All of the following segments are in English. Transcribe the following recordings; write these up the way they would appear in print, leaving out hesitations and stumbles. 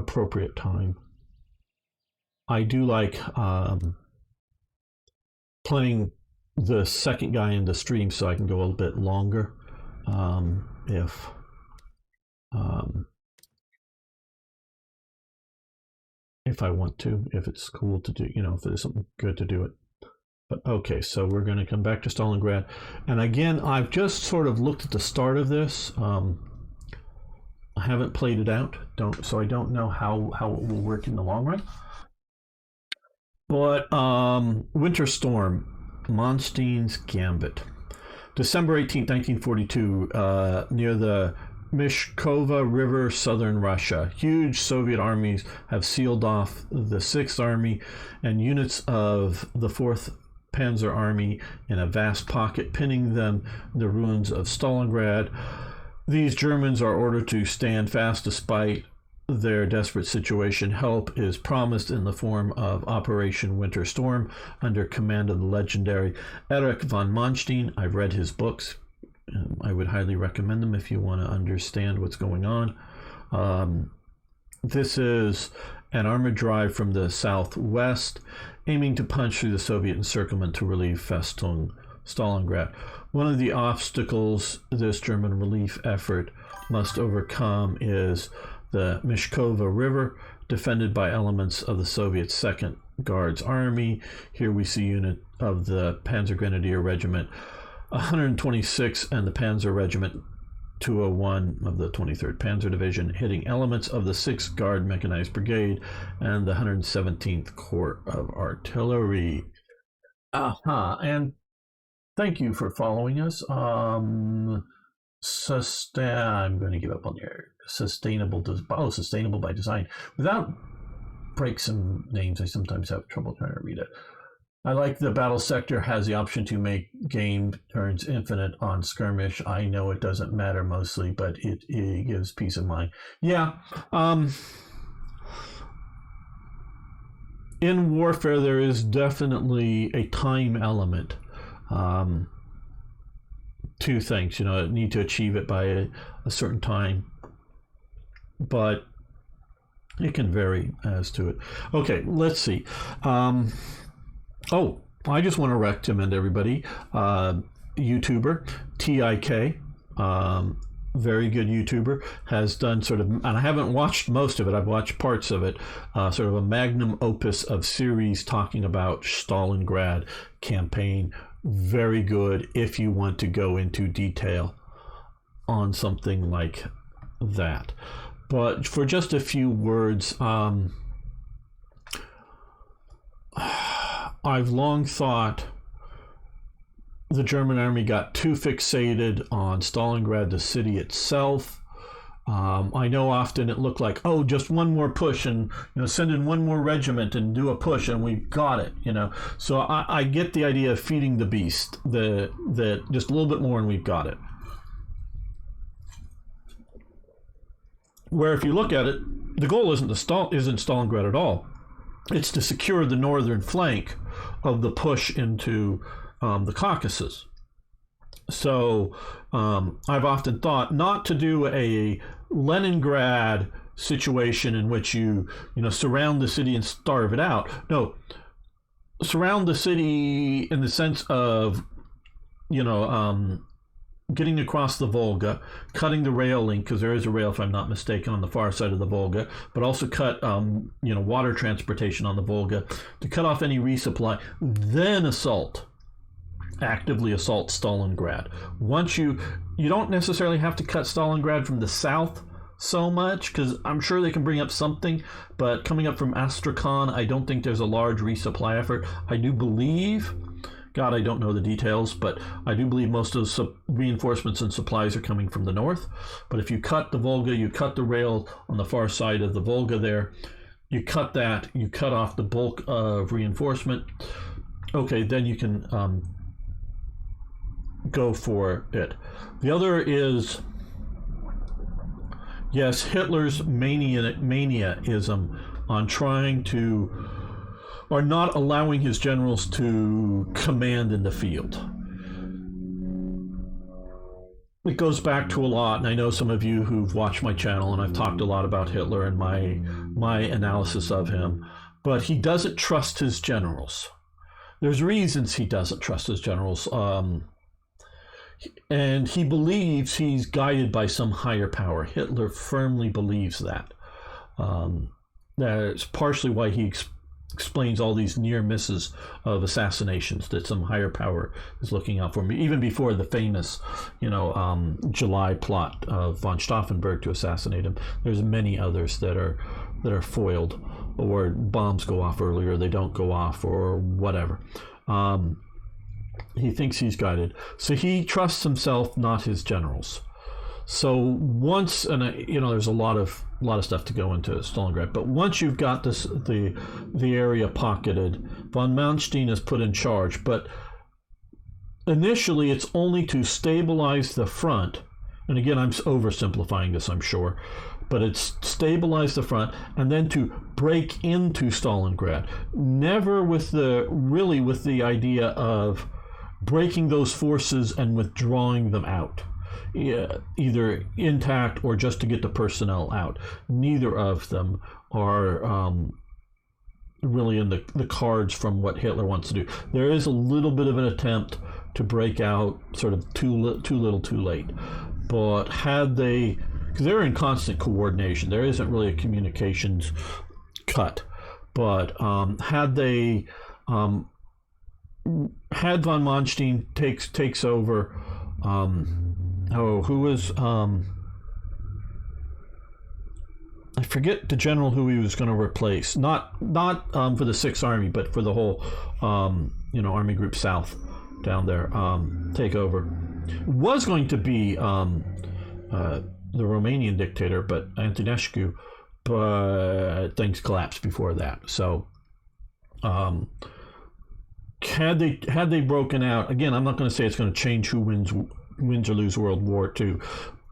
appropriate time. I do like playing the second guy in the stream so I can go a little bit longer if I want to, if it's cool to do, if there's something good to do it. But okay, so we're going to come back to Stalingrad. And again, I've just sort of looked at the start of this. I haven't played it out, so I don't know how it will work in the long run. But Winter Storm, Mansteins Gambit. December 18th, 1942, near the Mishkova River, southern Russia. Huge Soviet armies have sealed off the 6th Army and units of the 4th Panzer Army in a vast pocket, pinning them in the ruins of Stalingrad. These Germans are ordered to stand fast despite their desperate situation. Help is promised in the form of Operation Winter Storm under command of the legendary Erich von Manstein. I've read his books. I would highly recommend them if you want to understand what's going on. This is an armored drive from the southwest, aiming to punch through the Soviet encirclement to relieve Festung Stalingrad. One of the obstacles this German relief effort must overcome is the Mishkova River, defended by elements of the Soviet 2nd Guards Army. Here we see a unit of the Panzer Grenadier Regiment 126 and the Panzer Regiment 201 of the 23rd Panzer Division, hitting elements of the 6th Guard Mechanized Brigade and the 117th Corps of Artillery. And thank you for following us. I'm going to give up on the sustainable by design. Without breaks and names, I sometimes have trouble trying to read it. I like the battle sector has the option to make game turns infinite on skirmish. I know it doesn't matter mostly, but it gives peace of mind. Yeah. In warfare, there is definitely a time element to things. Need to achieve it by a certain time, but it can vary as to it. Okay, let's see. I just want to recommend everybody, YouTuber, TIK, very good YouTuber, has done sort of, and I haven't watched most of it, I've watched parts of it, sort of a magnum opus of series talking about Stalingrad campaign. Very good if you want to go into detail on something like that. But for just a few words, I've long thought the German army got too fixated on Stalingrad, the city itself. I know often it looked like, just one more push and send in one more regiment and do a push and we've got it. So I get the idea of feeding the beast, that just a little bit more and we've got it. Where if you look at it, the goal isn't Stalingrad at all. It's to secure the northern flank of the push into the Caucasus. So I've often thought not to do a Leningrad situation in which you surround the city and starve it out. No, surround the city in the sense of getting across the Volga, cutting the rail link, because there is a rail, if I'm not mistaken, on the far side of the Volga, but also cut water transportation on the Volga to cut off any resupply, then actively assault Stalingrad. Once you don't necessarily have to cut Stalingrad from the south so much, because I'm sure they can bring up something, but coming up from Astrakhan, I don't think there's a large resupply effort. I do believe, God, I don't know the details, but I do believe most of the reinforcements and supplies are coming from the north. But if you cut the Volga, you cut the rail on the far side of the Volga there, you cut that, you cut off the bulk of reinforcement, okay, then you can go for it. The other is, yes, Hitler's maniaism on trying to, or not allowing his generals to command in the field. it goes back to a lot, and I know some of you who've watched my channel, and I've talked a lot about Hitler and my analysis of him, but he doesn't trust his generals. There's reasons he doesn't trust his generals, and he believes he's guided by some higher power. Hitler firmly believes that. That's partially why he explains all these near misses of assassinations, that some higher power is looking out for me, even before the famous July plot of von Stauffenberg to assassinate him. There's many others that are foiled, or bombs go off earlier, they don't go off, or whatever. He thinks he's guided, so he trusts himself, not his generals. So once, and there's a lot of stuff to go into Stalingrad, but once you've got the area pocketed, von Manstein is put in charge. But initially, it's only to stabilize the front. And again, I'm oversimplifying this, I'm sure, but it's stabilize the front and then to break into Stalingrad. Never with the idea of breaking those forces and withdrawing them out. Either intact or just to get the personnel out. Neither of them are really in the cards from what Hitler wants to do. There is a little bit of an attempt to break out, sort of too little, too late. But had they, because they're in constant coordination, there isn't really a communications cut. But had they, had von Manstein takes over. Who was I forget the general who he was going to replace. Not for the 6th Army, but for the whole Army Group South down there. Take over. Was going to be the Romanian dictator, but Antonescu, but things collapsed before that. So had they broken out again, I'm not going to say it's going to change who wins or lose World War II,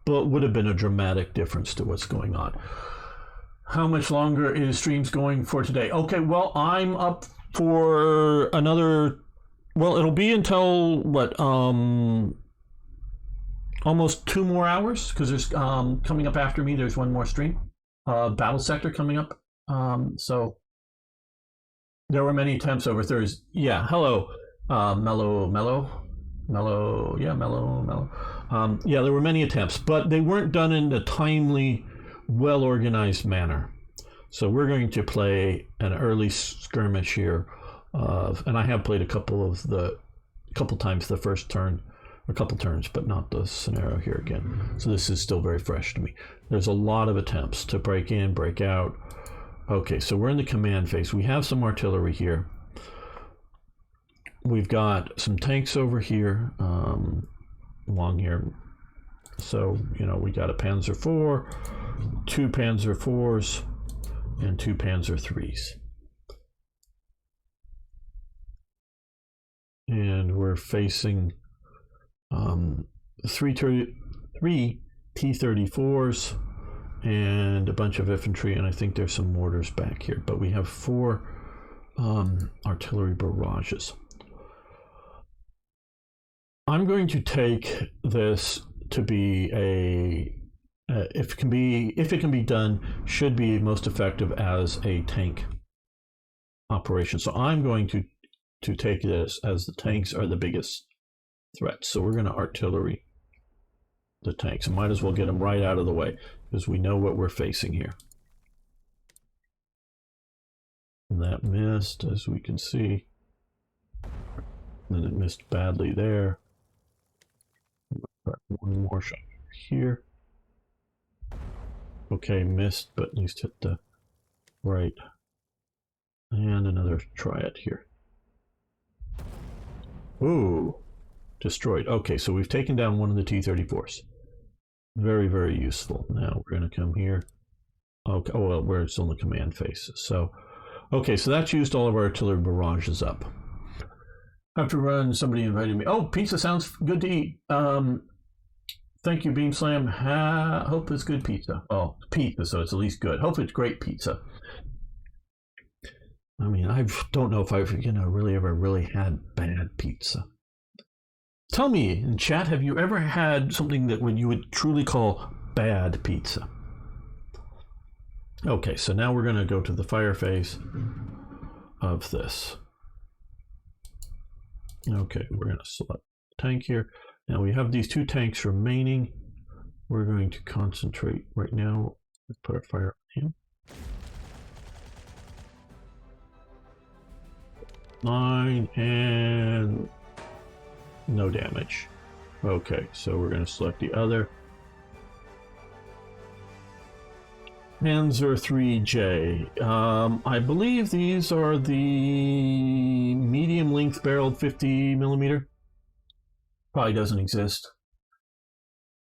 but would have been a dramatic difference to what's going on. How much longer is streams going for today? Okay, well, I'm up for another, well, it'll be until what, almost 2 more hours, because there's coming up after me, there's one more stream, Battle Sector coming up. So there were many attempts over Thursday. Yeah, hello, Mellow. Yeah, there were many attempts, but they weren't done in a timely, well-organized manner. So we're going to play an early skirmish here, and I have played a couple times the first turn, a couple turns, but not the scenario here again. So this is still very fresh to me. There's a lot of attempts to break in, break out. Okay, so we're in the command phase. We have some artillery here. We've got some tanks over here, along here. So, we got a Panzer IV, 2 Panzer IVs, and 2 Panzer IIIs. And we're facing 3 T-34s and a bunch of infantry, and I think there's some mortars back here. But we have 4 artillery barrages. I'm going to take this to be if it can be done, should be most effective as a tank operation. So I'm going to take this as the tanks are the biggest threat. So we're going to artillery the tanks. I might as well get them right out of the way because we know what we're facing here. And that missed, as we can see. And it missed badly there. One more shot here. Okay, missed, but at least hit the right. And another try it here. Ooh, destroyed. Okay, so we've taken down one of the T-34s. Very, very useful. Now we're going to come here. Okay, oh, well, we're still in the command phase. So, okay, so that's used all of our artillery barrages up. I have to run. Somebody invited me. Oh, pizza sounds good to eat. Thank you, Beam Slam. Hope it's good pizza. Oh, pizza, so it's at least good. Hope it's great pizza. I mean, I don't know if I've really ever had bad pizza. Tell me in chat, have you ever had something that you would truly call bad pizza? Okay, so now we're going to go to the fire phase of this. Okay, we're going to select tank here. Now we have these 2 tanks remaining. We're going to concentrate right now. Let's put our fire on him. 9 and no damage. Okay, so we're going to select the other. Panzer 3J. I believe these are the medium length barreled 50 millimeter. Probably doesn't exist.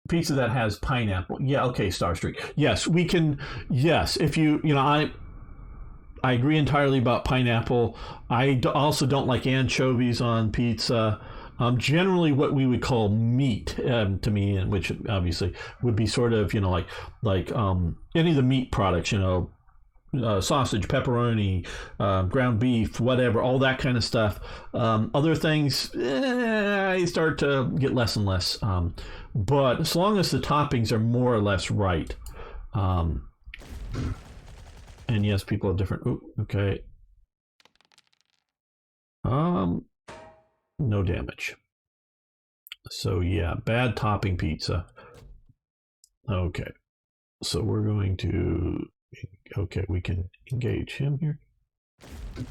Pizza that has pineapple. Yeah, okay, Starstreak. Yes, we can. Yes, if I agree entirely about pineapple. I also don't like anchovies on pizza. Generally, what we would call meat to me, and which obviously would be sort of like any of the meat products, sausage, pepperoni, ground beef, whatever, all that kind of stuff. Other things, I start to get less and less. But as long as the toppings are more or less right. And yes, people have different. Ooh, okay. No damage. So yeah, bad topping pizza. Okay. So we're going to. Okay, we can engage him here. I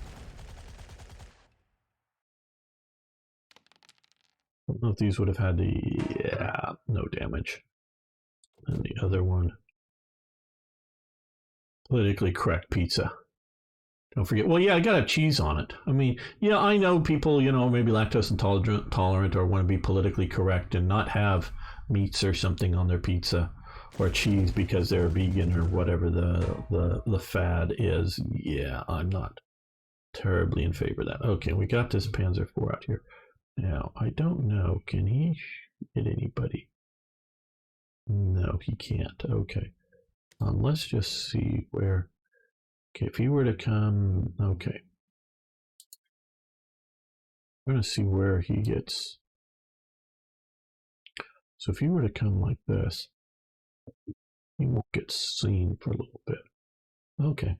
don't know if these would have had the. Yeah, no damage. And the other one. Politically correct pizza. Don't forget. Well, yeah, I gotta have cheese on it. I mean, yeah, I know people, maybe lactose intolerant or want to be politically correct and not have meats or something on their pizza or cheese because they're vegan or whatever the fad is. Yeah, I'm not terribly in favor of that. Okay, we got this Panzer IV out here. Now, I don't know. Can he hit anybody? No, he can't. Okay. Let's just see where. Okay, if he were to come. Okay. We're going to see where he gets. So if he were to come like this, he won't get seen for a little bit. Okay.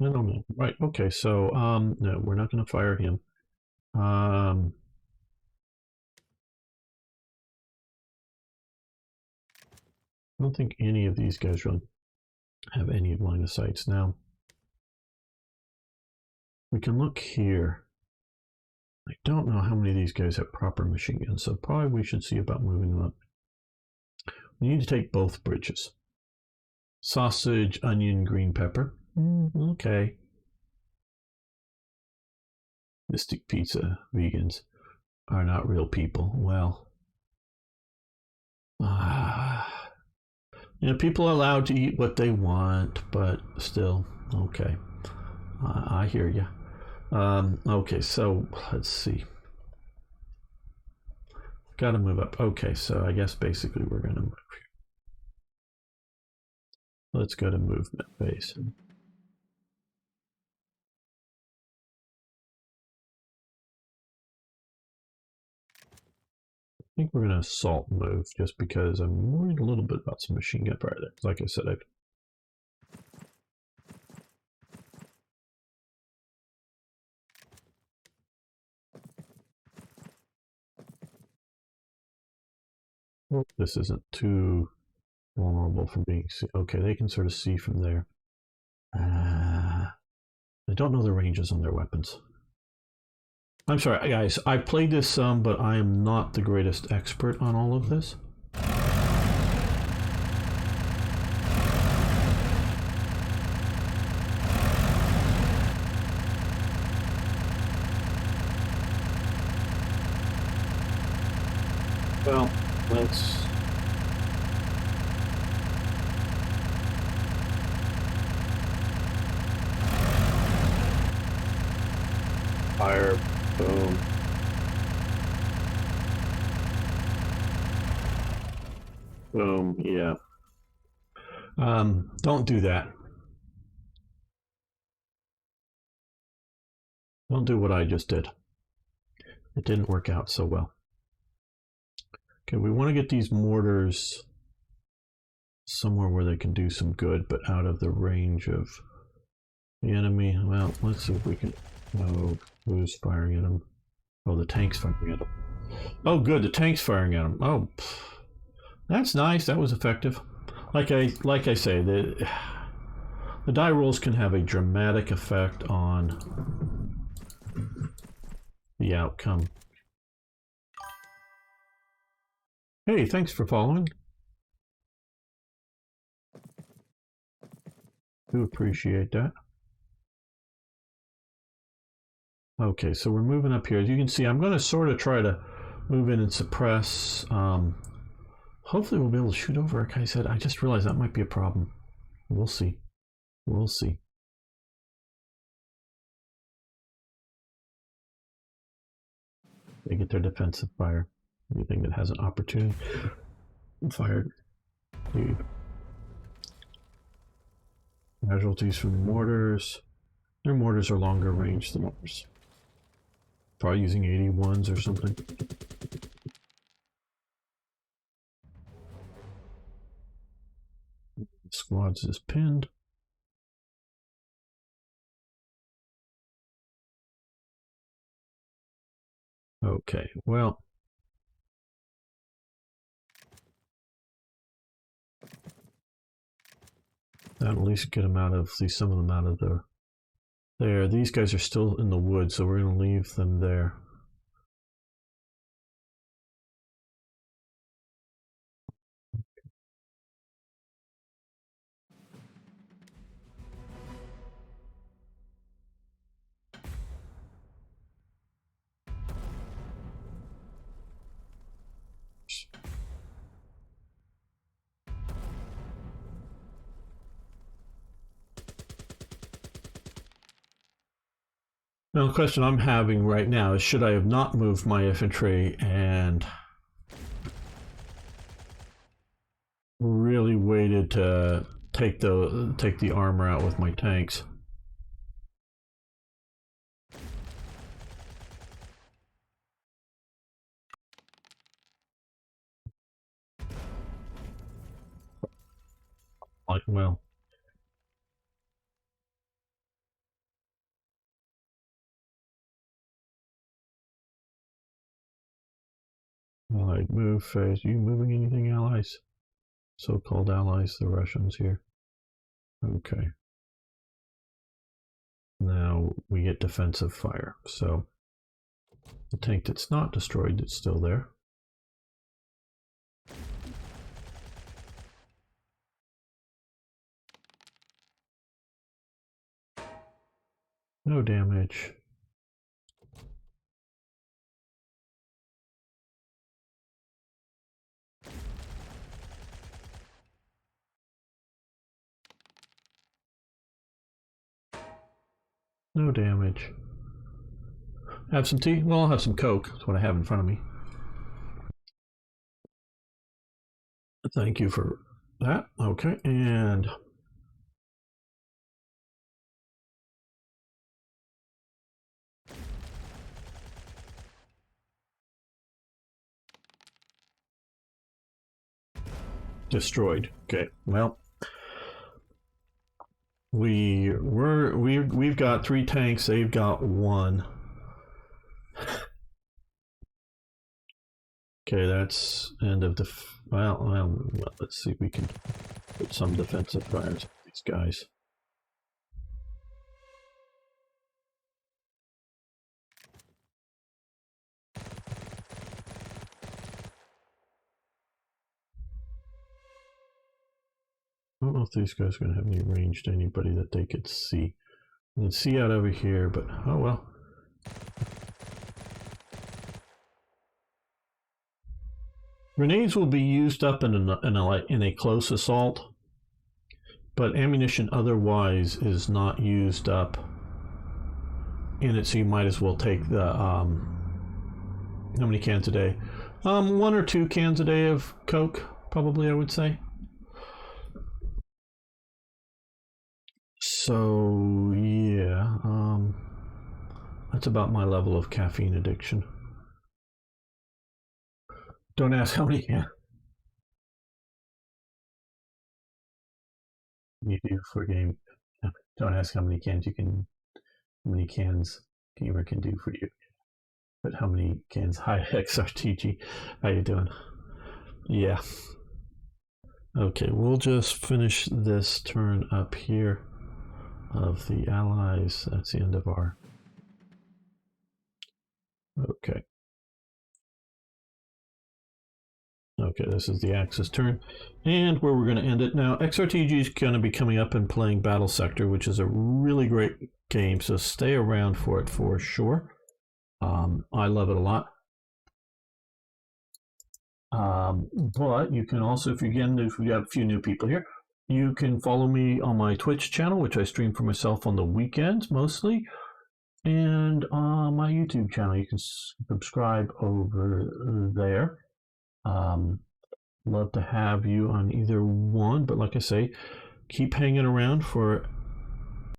I don't know. Right. Okay. So, no, we're not going to fire him. I don't think any of these guys really have any line of sights now. We can look here. I don't know how many of these guys have proper machine guns, so probably we should see about moving them up. We need to take both bridges. Sausage, onion, green pepper. Okay. Mystic Pizza vegans are not real people. Well, people are allowed to eat what they want, but still, okay. I hear you. Okay, so let's see. Got to move up. Okay, so I guess basically we're going to move here. Let's go to movement base. I think we're going to assault move just because I'm worried a little bit about some machine gun fire there. Like I said, this isn't too vulnerable from being seen. Okay, they can sort of see from there. I don't know the ranges on their weapons. I'm sorry, guys. I played this some, but I am not the greatest expert on all of this. Well, let's. Fire. Boom. Boom. Yeah. Don't do that. Don't do what I just did. It didn't work out so well. Okay, we want to get these mortars somewhere where they can do some good, but out of the range of the enemy. Well, let's see if we can... Oh, who's firing at them? Oh, the tank's firing at them. Oh, good, the tank's firing at them. Oh, that's nice. That was effective. Like I say, the die rolls can have a dramatic effect on the outcome. Hey, thanks for following. Do appreciate that. Okay, so we're moving up here. As you can see, I'm going to sort of try to move in and suppress. Hopefully we'll be able to shoot over, like I said. I just realized that might be a problem. We'll see. We'll see. They get their defensive fire. Anything that has an opportunity fired. Casualties from mortars. Their mortars are longer range than ours. Probably using 81s or something. Squads is pinned. Okay, well. That'll at least get them out of, some of them out of there. These guys are still in the woods, so we're going to leave them there. Now, the question I'm having right now is, should I have not moved my infantry and really waited to take the armor out with my tanks? Like, well. Allied move phase. Are you moving anything, allies? So-called allies, the Russians here. Okay. Now we get defensive fire. So the tank that's not destroyed, it's still there. No damage. No damage. Absentee? Well, I'll have some Coke. That's what I have in front of me. Thank you for that. Okay, and destroyed. Okay, well, we've got 3 tanks. They've got 1. Okay, that's end of the. Well, let's see if we can put some defensive fires on these guys. I don't know if these guys are going to have any range to anybody that they could see. You can see out over here, but oh well. Grenades will be used up in a close assault, but ammunition otherwise is not used up in it, so you might as well take the how many cans a day? 1 or 2 cans a day of Coke, probably, I would say. So yeah, That's about my level of caffeine addiction. Don't ask how many you do for a game. Don't ask how many cans gamer can do for you, but how many cans. Hi, XRTG. How you doing? Yeah. Okay, we'll just finish this turn up here of the allies. That's the end of our... Okay. Okay, this is the Axis turn, and where we're going to end it. Now, XRTG is going to be coming up and playing Battle Sector, which is a really great game, so stay around for it for sure. I love it a lot. But you can also, if we have a few new people here, you can follow me on my Twitch channel, which I stream for myself on the weekends mostly, and on my YouTube channel. You can subscribe over there. Love to have you on either one, but like I say, keep hanging around for